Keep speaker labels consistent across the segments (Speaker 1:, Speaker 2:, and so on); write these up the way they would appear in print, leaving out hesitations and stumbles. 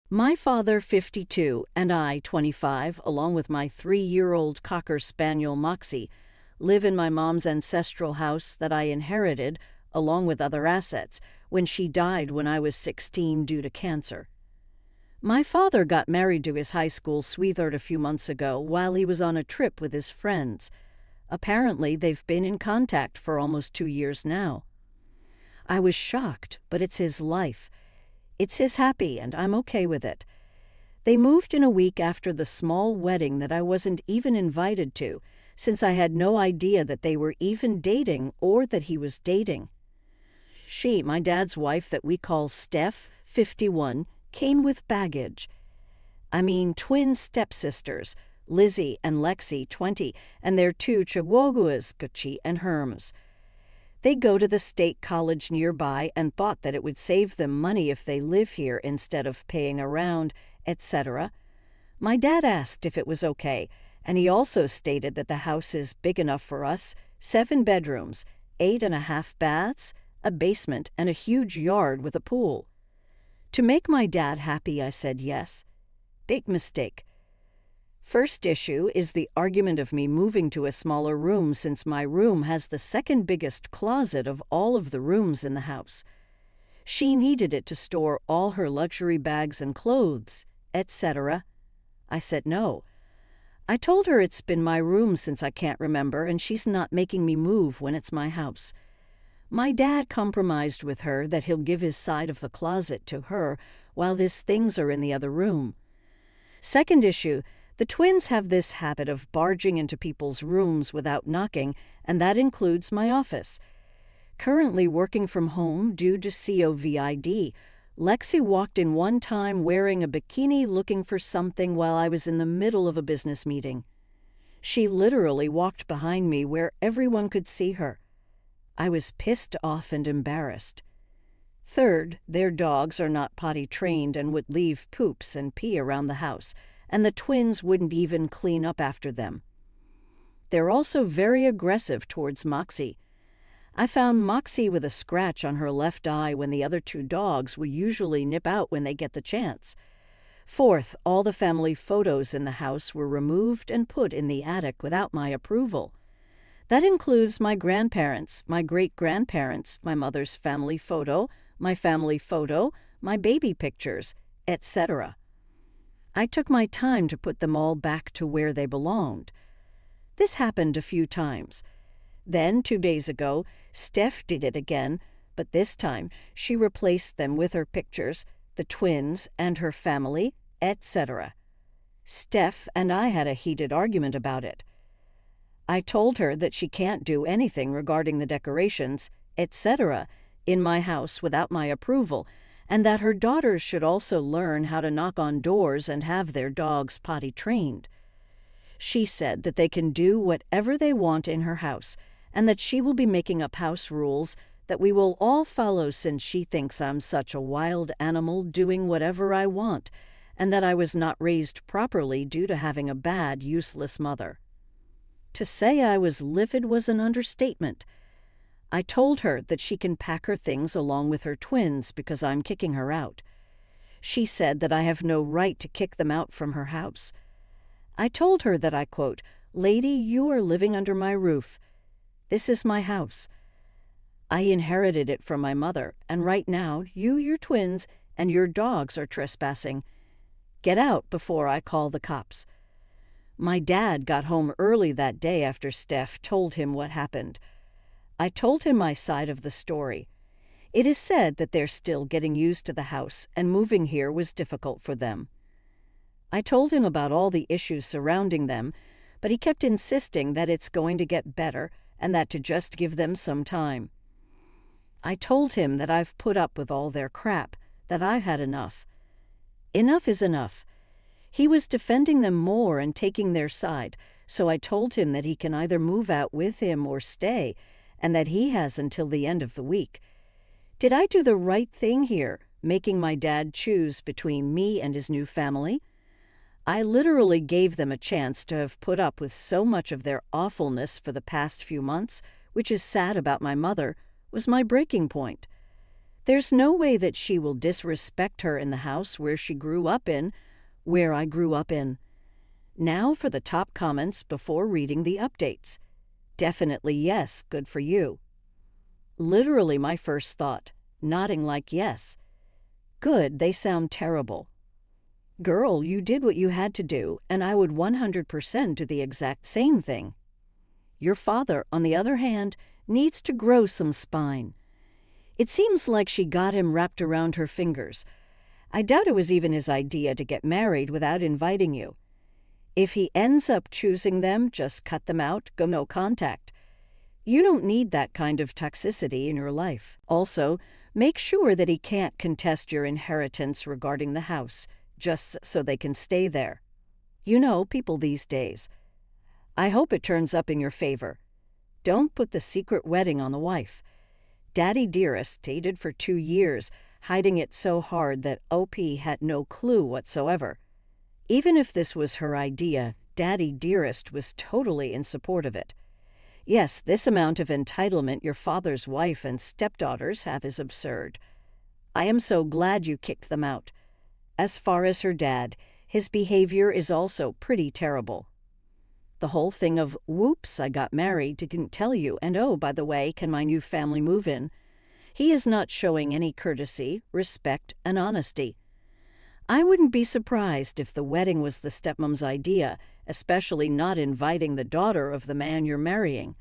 Speaker 1: My father, 52, and I, 25, along with my 3-year-old Cocker Spaniel Moxie, live in my mom's ancestral house that I inherited, along with other assets, when she died when I was 16 due to cancer. My father got married to his high school sweetheart a few months ago while he was on a trip with his friends. Apparently, they've been in contact for almost 2 years now. I was shocked, but it's his life. It's his happy, and I'm okay with it. They moved in a week after the small wedding that I wasn't even invited to, since I had no idea that they were even dating or that he was dating. She, my dad's wife that we call Steph, 51, came with baggage. I mean, twin stepsisters, Lizzie and Lexi, 20, and their 2 chihuahuas, Gucci and Hermes. They go to the state college nearby and thought that it would save them money if they live here instead of paying around, etc. My dad asked if it was okay, and he also stated that the house is big enough for us, 7 bedrooms, 8.5 baths, a basement, and a huge yard with a pool. To make my dad happy, I said yes. Big mistake. First issue is the argument of me moving to a smaller room since my room has the second biggest closet of all of the rooms in the house. She needed it to store all her luxury bags and clothes, etc. I said no. I told her it's been my room since I can't remember and she's not making me move when it's my house. My dad compromised with her that he'll give his side of the closet to her while his things are in the other room. Second issue, the twins have this habit of barging into people's rooms without knocking, and that includes my office. Currently working from home due to COVID, Lexi walked in one time wearing a bikini looking for something while I was in the middle of a business meeting. She literally walked behind me where everyone could see her. I was pissed off and embarrassed. Third, their dogs are not potty trained and would leave poops and pee around the house, and the twins wouldn't even clean up after them. They're also very aggressive towards Moxie. I found Moxie with a scratch on her left eye when the other 2 dogs would usually nip out when they get the chance. Fourth, all the family photos in the house were removed and put in the attic without my approval. That includes my grandparents, my great-grandparents, my mother's family photo, my baby pictures, etc. I took my time to put them all back to where they belonged. This happened a few times. Then, 2 days ago, Steph did it again, but this time she replaced them with her pictures, the twins, and her family, etc. Steph and I had a heated argument about it. I told her that she can't do anything regarding the decorations, etc., in my house without my approval, and that her daughters should also learn how to knock on doors and have their dogs potty trained. She said that they can do whatever they want in her house, and that she will be making up house rules that we will all follow since she thinks I'm such a wild animal doing whatever I want, and that I was not raised properly due to having a bad, useless mother. To say I was livid was an understatement. I told her that she can pack her things along with her twins because I'm kicking her out. She said that I have no right to kick them out from her house. I told her that I quote, "Lady, you are living under my roof. This is my house. I inherited it from my mother, and right now you, your twins, and your dogs are trespassing. Get out before I call the cops." My dad got home early that day after Steph told him what happened. I told him my side of the story. It is said that they're still getting used to the house, and moving here was difficult for them. I told him about all the issues surrounding them, but he kept insisting that it's going to get better and that to just give them some time. I told him that I've put up with all their crap, that I've had enough. Enough is enough. He was defending them more and taking their side, so I told him that he can either move out with him or stay, and that he has until the end of the week. Did I do the right thing here, making my dad choose between me and his new family? I literally gave them a chance to have put up with so much of their awfulness for the past few months, which is sad about my mother, was my breaking point. There's no way that she will disrespect her in the house where I grew up in. Now for the top comments before reading the updates. Definitely yes, good for you. Literally my first thought, nodding like yes. Good, they sound terrible. Girl, you did what you had to do, and I would 100% do the exact same thing. Your father, on the other hand, needs to grow some spine. It seems like she got him wrapped around her fingers. I doubt it was even his idea to get married without inviting you. If he ends up choosing them, just cut them out, go no contact. You don't need that kind of toxicity in your life. Also, make sure that he can't contest your inheritance regarding the house, just so they can stay there. You know, people these days. I hope it turns up in your favor. Don't put the secret wedding on the wife. Daddy Dearest dated for 2 years, hiding it so hard that OP had no clue whatsoever. Even if this was her idea, Daddy Dearest was totally in support of it. Yes, this amount of entitlement your father's wife and stepdaughters have is absurd. I am so glad you kicked them out. As far as her dad, his behavior is also pretty terrible. The whole thing of, whoops, I got married, didn't tell you, and oh, by the way, can my new family move in? He is not showing any courtesy, respect, and honesty. I wouldn't be surprised if the wedding was the stepmom's idea, especially not inviting the daughter of the man you're marrying.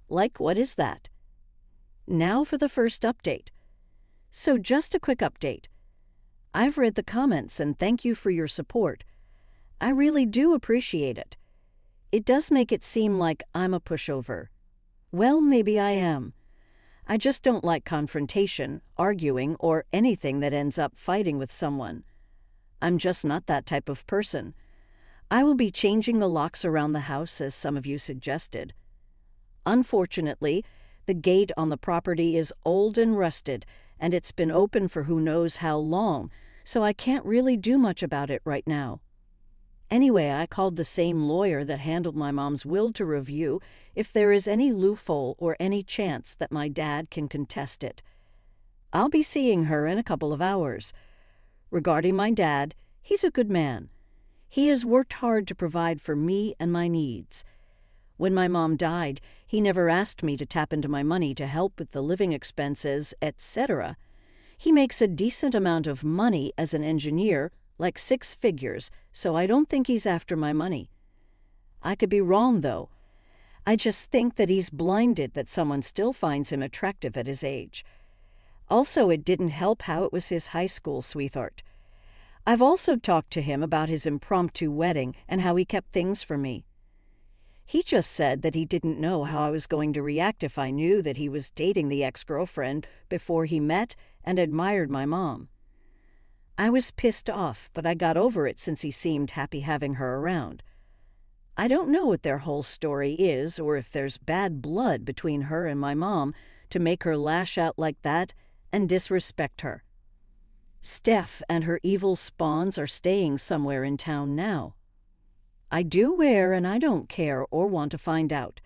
Speaker 1: Like, what is that? Now for the first update. So just a quick update. I've read the comments and thank you for your support. I really do appreciate it. It does make it seem like I'm a pushover. Well, maybe I am. I just don't like confrontation, arguing, or anything that ends up fighting with someone. I'm just not that type of person. I will be changing the locks around the house as some of you suggested. Unfortunately, the gate on the property is old and rusted, and it's been open for who knows how long, so I can't really do much about it right now. Anyway, I called the same lawyer that handled my mom's will to review if there is any loophole or any chance that my dad can contest it. I'll be seeing her in a couple of hours. Regarding my dad, he's a good man. He has worked hard to provide for me and my needs. When my mom died, he never asked me to tap into my money to help with the living expenses, etc. He makes a decent amount of money as an engineer, like 6 figures, so I don't think he's after my money. I could be wrong, though. I just think that he's blinded that someone still finds him attractive at his age. Also, it didn't help how it was his high school sweetheart. I've also talked to him about his impromptu wedding and how he kept things from me. He just said that he didn't know how I was going to react if I knew that he was dating the ex-girlfriend before he met and admired my mom. I was pissed off, but I got over it since he seemed happy having her around. I don't know what their whole story is or if there's bad blood between her and my mom to make her lash out like that and disrespect her. Steph and her evil spawns are staying somewhere in town now. I do where and I don't care or want to find out.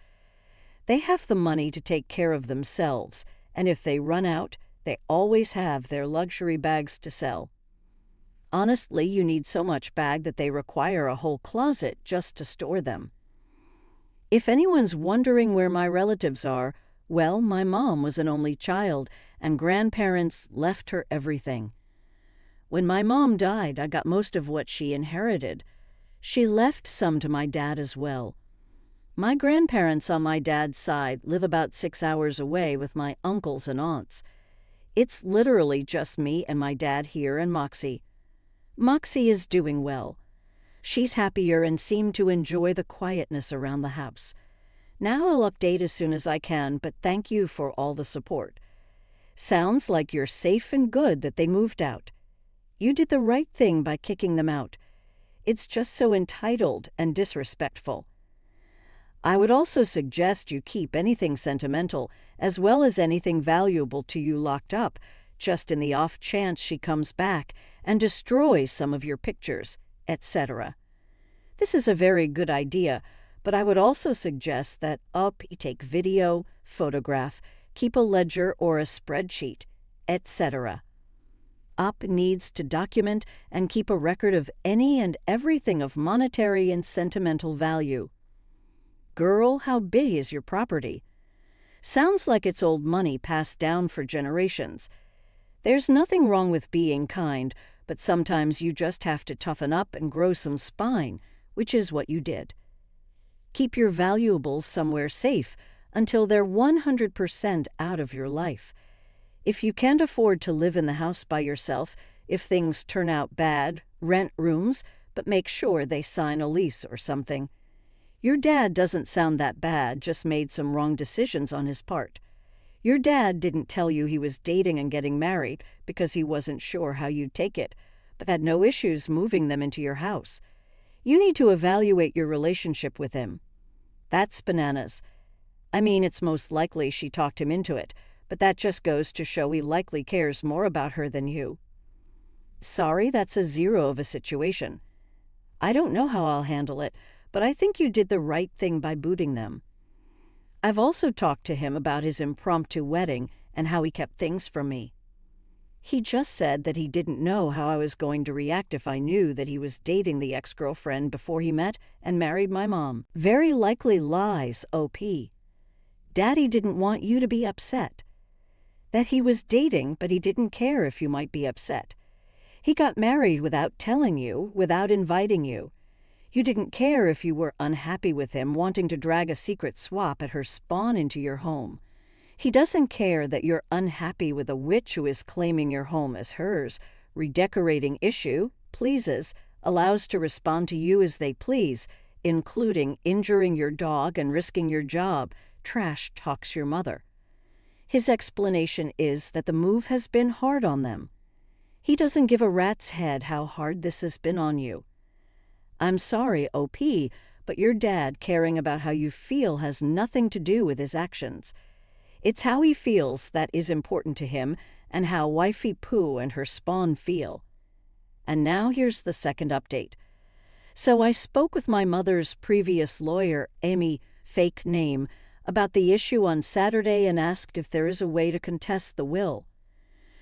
Speaker 1: They have the money to take care of themselves, and if they run out, they always have their luxury bags to sell. Honestly, you need so much bag that they require a whole closet just to store them. If anyone's wondering where my relatives are, well, my mom was an only child, and grandparents left her everything. When my mom died, I got most of what she inherited. She left some to my dad as well. My grandparents on my dad's side live about 6 hours away with my uncles and aunts. It's literally just me and my dad here and Moxie. Moxie is doing well. She's happier and seemed to enjoy the quietness around the house. Now I'll update as soon as I can, but thank you for all the support. Sounds like you're safe and good that they moved out. You did the right thing by kicking them out. It's just so entitled and disrespectful. I would also suggest you keep anything sentimental as well as anything valuable to you locked up, just in the off chance she comes back and destroys some of your pictures, etc. This is a very good idea, but I would also suggest that you take video, photograph, keep a ledger or a spreadsheet, etc. UP needs to document and keep a record of any and everything of monetary and sentimental value. Girl, how big is your property? Sounds like it's old money passed down for generations. There's nothing wrong with being kind, but sometimes you just have to toughen up and grow some spine, which is what you did. Keep your valuables somewhere safe until they're 100% out of your life. If you can't afford to live in the house by yourself, if things turn out bad, rent rooms, but make sure they sign a lease or something. Your dad doesn't sound that bad, just made some wrong decisions on his part. Your dad didn't tell you he was dating and getting married because he wasn't sure how you'd take it, but had no issues moving them into your house. You need to evaluate your relationship with him. That's bananas. I mean, it's most likely she talked him into it, but that just goes to show he likely cares more about her than you. Sorry, that's a 0 of a situation. I don't know how I'll handle it, but I think you did the right thing by booting them. I've also talked to him about his impromptu wedding and how he kept things from me. He just said that he didn't know how I was going to react if I knew that he was dating the ex-girlfriend before he met and married my mom. Very likely lies, OP. Daddy didn't want you to be upset. That he was dating, but he didn't care if you might be upset. He got married without telling you, without inviting you. You didn't care if you were unhappy with him wanting to drag a secret swap at her spawn into your home. He doesn't care that you're unhappy with a witch who is claiming your home as hers, redecorating issue, pleases, allows to respond to you as they please, including injuring your dog and risking your job, trash talks your mother. His explanation is that the move has been hard on them. He doesn't give a rat's head how hard this has been on you. I'm sorry, OP, but your dad caring about how you feel has nothing to do with his actions. It's how he feels that is important to him and how wifey Pooh and her spawn feel. And now here's the second update. So I spoke with my mother's previous lawyer, Amy, fake name, about the issue on Saturday and asked if there is a way to contest the will.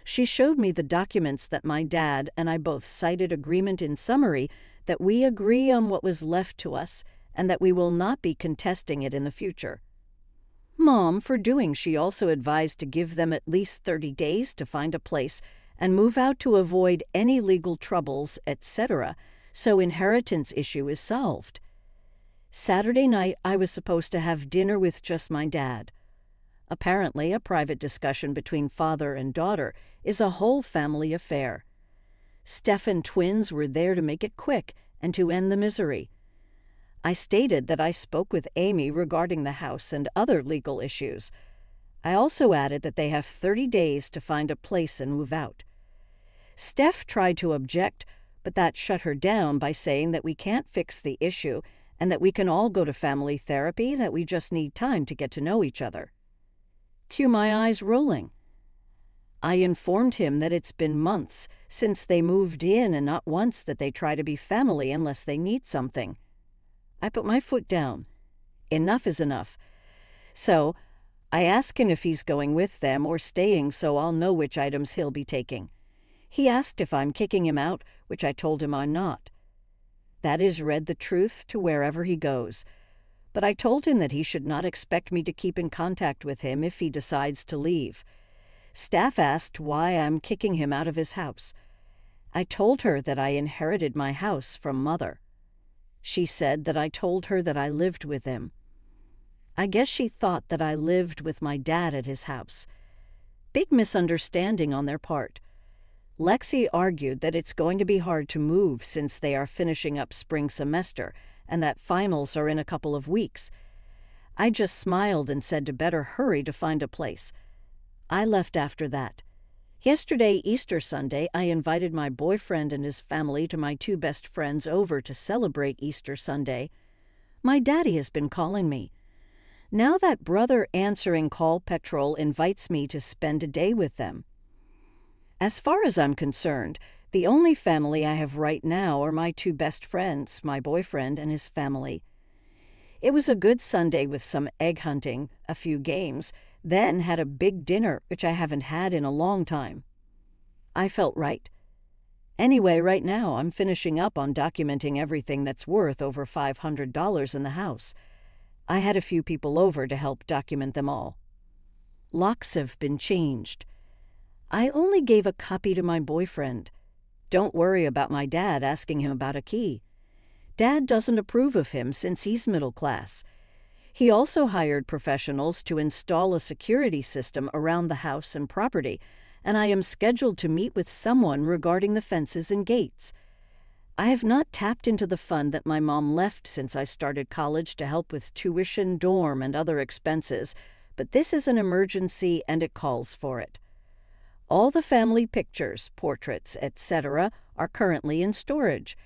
Speaker 1: She showed me the documents that my dad and I both cited agreement in summary that we agree on what was left to us and that we will not be contesting it in the future. Mom, for doing, she also advised to give them at least 30 days to find a place and move out to avoid any legal troubles, etc., so inheritance issue is solved. Saturday night, I was supposed to have dinner with just my dad. Apparently, a private discussion between father and daughter is a whole family affair. Steph and twins were there to make it quick and to end the misery. I stated that I spoke with Amy regarding the house and other legal issues. I also added that they have 30 days to find a place and move out. Steph tried to object, but that shut her down by saying that we can't fix the issue and that we can all go to family therapy, that we just need time to get to know each other. Cue my eyes rolling. I informed him that it's been months since they moved in and not once that they try to be family unless they need something. I put my foot down. Enough is enough. So I asked him if he's going with them or staying so I'll know which items he'll be taking. He asked if I'm kicking him out, which I told him I'm not. That is read the truth to wherever he goes. But I told him that he should not expect me to keep in contact with him if he decides to leave. Staff asked why I'm kicking him out of his house. I told her that I inherited my house from Mother. She said that I told her that I lived with him. I guess she thought that I lived with my dad at his house. Big misunderstanding on their part. Lexi argued that it's going to be hard to move since they are finishing up spring semester and that finals are in a couple of weeks. I just smiled and said to better hurry to find a place. I left after that. Yesterday, Easter Sunday, I invited my boyfriend and his family to my 2 best friends over to celebrate Easter Sunday. My daddy has been calling me. Now that brother answering call petrol invites me to spend a day with them. As far as I'm concerned, the only family I have right now are my 2 best friends, my boyfriend and his family. It was a good Sunday with some egg hunting, a few games, then had a big dinner, which I haven't had in a long time. I felt right. Anyway, right now I'm finishing up on documenting everything that's worth over $500 in the house. I had a few people over to help document them all. Locks have been changed. I only gave a copy to my boyfriend. Don't worry about my dad asking him about a key. Dad doesn't approve of him since he's middle class. He also hired professionals to install a security system around the house and property, and I am scheduled to meet with someone regarding the fences and gates. I have not tapped into the fund that my mom left since I started college to help with tuition, dorm, and other expenses, but this is an emergency and it calls for it. All the family pictures, portraits, etc. are currently in storage.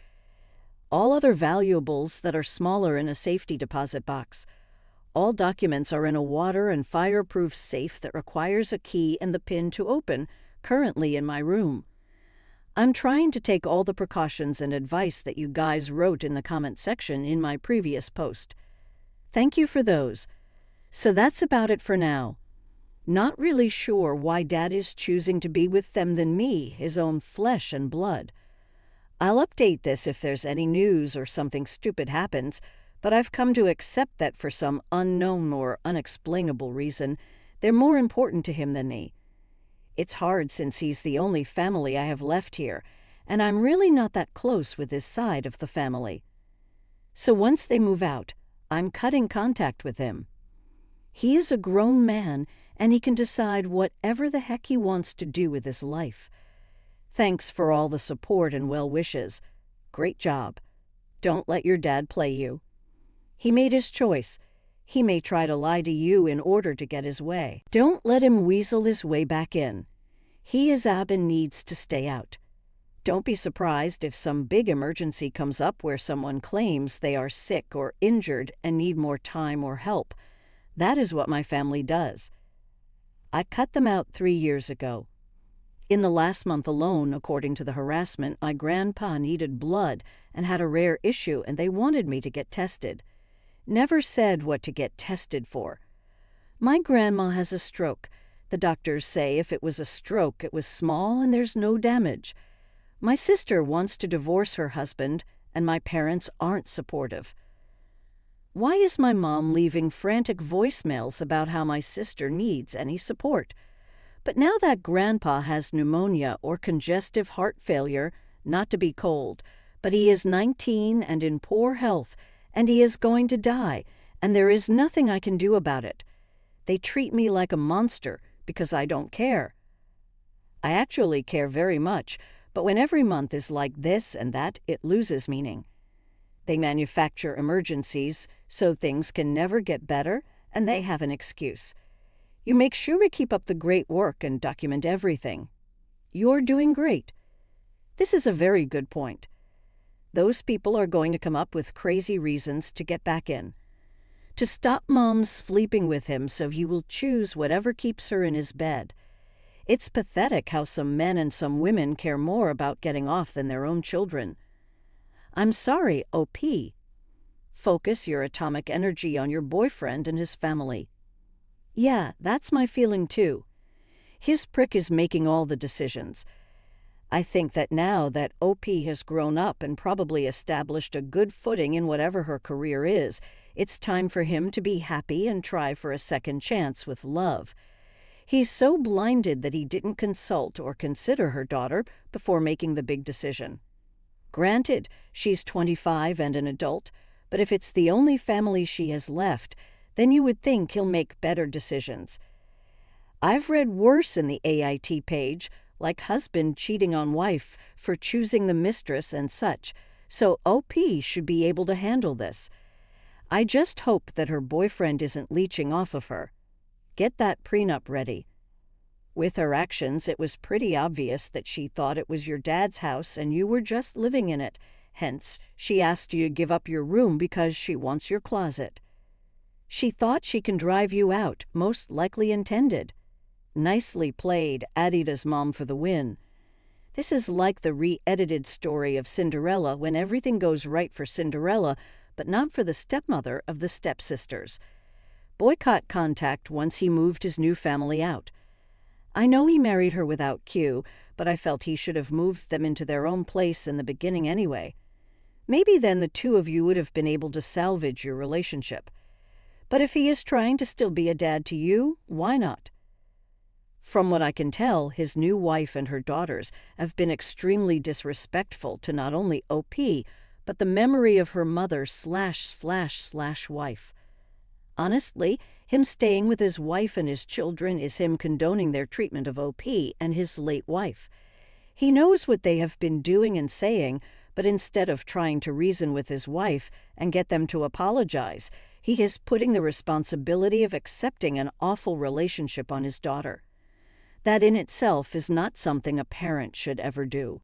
Speaker 1: All other valuables that are smaller in a safety deposit box. All documents are in a water and fireproof safe that requires a key and the pin to open, currently in my room. I'm trying to take all the precautions and advice that you guys wrote in the comment section in my previous post. Thank you for those. So that's about it for now. Not really sure why Dad is choosing to be with them than me, his own flesh and blood. I'll update this if there's any news or something stupid happens, but I've come to accept that for some unknown or unexplainable reason, they're more important to him than me. It's hard since he's the only family I have left here, and I'm really not that close with his side of the family. So once they move out, I'm cutting contact with him. He is a grown man, and he can decide whatever the heck he wants to do with his life. Thanks for all the support and well wishes. Great job. Don't let your dad play you. He made his choice. He may try to lie to you in order to get his way. Don't let him weasel his way back in. He is out and needs to stay out. Don't be surprised if some big emergency comes up where someone claims they are sick or injured and need more time or help. That is what my family does. I cut them out 3 years ago. In the last month alone, according to the harassment, my grandpa needed blood and had a rare issue, and they wanted me to get tested. Never said what to get tested for. My grandma has a stroke. The doctors say if it was a stroke, it was small and there's no damage. My sister wants to divorce her husband, and my parents aren't supportive. Why is my mom leaving frantic voicemails about how my sister needs any support? But now that grandpa has pneumonia or congestive heart failure, not to be cold, but he is 19 and in poor health, and he is going to die, and there is nothing I can do about it. They treat me like a monster because I don't care. I actually care very much, but when every month is like this and that, it loses meaning. They manufacture emergencies so things can never get better, and they have an excuse. You make sure we keep up the great work and document everything. You're doing great. This is a very good point. Those people are going to come up with crazy reasons to get back in. To stop Mom sleeping with him so he will choose whatever keeps her in his bed. It's pathetic how some men and some women care more about getting off than their own children. I'm sorry, OP. Focus your atomic energy on your boyfriend and his family. Yeah, that's my feeling too. His prick is making all the decisions. I think that now that OP has grown up and probably established a good footing in whatever her career is, it's time for him to be happy and try for a second chance with love. He's so blinded that he didn't consult or consider her daughter before making the big decision. Granted, she's 25 and an adult, but if it's the only family she has left, then you would think he'll make better decisions. I've read worse in the AIT page, like husband cheating on wife for choosing the mistress and such, so OP should be able to handle this. I just hope that her boyfriend isn't leeching off of her. Get that prenup ready. With her actions, it was pretty obvious that she thought it was your dad's house and you were just living in it. Hence, she asked you to give up your room because she wants your closet. She thought she can drive you out, most likely intended. Nicely played, Aita's mom for the win. This is like the re-edited story of Cinderella when everything goes right for Cinderella, but not for the stepmother of the stepsisters. boycott contact once he moved his new family out. I know he married her without Q, but I felt he should have moved them into their own place in the beginning anyway. Maybe then the two of you would have been able to salvage your relationship. But if he is trying to still be a dad to you, why not? From what I can tell, his new wife and her daughters have been extremely disrespectful to not only OP, but the memory of her mother/wife. Honestly, him staying with his wife and his children is him condoning their treatment of OP and his late wife. He knows what they have been doing and saying, but instead of trying to reason with his wife and get them to apologize, he is putting the responsibility of accepting an awful relationship on his daughter. That in itself is not something a parent should ever do.